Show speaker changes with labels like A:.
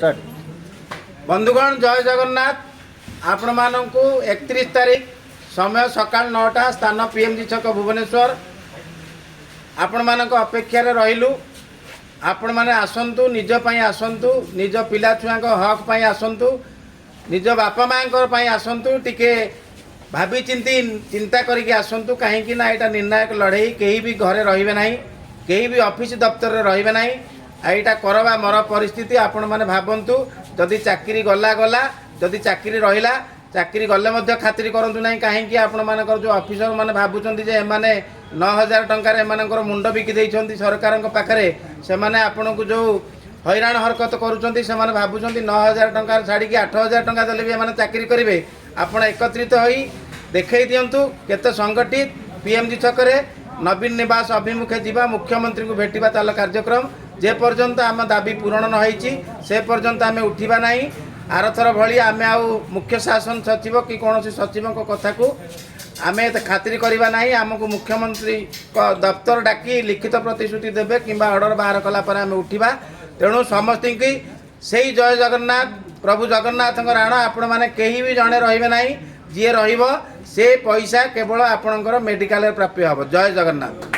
A: Start.
B: बंधुगण जय जगन्नाथ। आपण मानू 31 तारीख समय सकाल 9टा स्थान पीएमजी छक भुवनेश्वर आपण मानक अपेक्षा रहिलु। आपण माने आसंतु निज पई आसंतु निज पिला छुआ हक पई आसंतु निज बापा माँ पई आसंतु टिके भाभी चिंता करके आसंतु कहीं ना यहाँ निर्णायक लड़े कहीं भी घरे रहिबे नहीं कहीं भी ऑफिस दफ्तर रे रहिबे नहीं। एटा करवा मर परिस्थिति आपण माने भाबंतु जदि चाकरी गला गला जदि चाकरी रहिला चाकरी गले मध्य खातिर करंतु नहीं कहीं आपण मानकर जो ऑफिसर माने भाबुचंती जे एमाने 9000 टंका रे एमानकर मुंड बिकी देइछंती सरकार पाखरे से माने आपण को जो हैरान हरकत करूचंती से माने भाबुचंती 9000 टंका छाड़ी की 8000 टंका देले भी एमाने चाकरी करिवे। आपण एकत्रित होई देखै दियंतु केते संगठित पीएमजी छकरे नवीन निवास अभिमुखे जीवा मुख्यमंत्री को भेटिबा ताल कार्यक्रम जे पर्यंत आम दाबी पूरण न होईची से पर्यंत आमे उठिबा नहीं। आरथर भली आमे आउ मुख्य शासन सचिव कि कौन सचिव कथा को आमे खातिर करवा नहीं। आमको मुख्यमंत्री दफ्तर डाकी लिखित प्रतिश्रुति देवे कि ऑर्डर बाहर कला पर आमे उठिबा। तेणु समस्त की सही जय जगन्नाथ प्रभु जगन्नाथ राण आपण मैंने कहीं भी जड़े रे ना जी रे से पैसा केवल आपणकर मेडिकल प्राप्य हम। जय जगन्नाथ।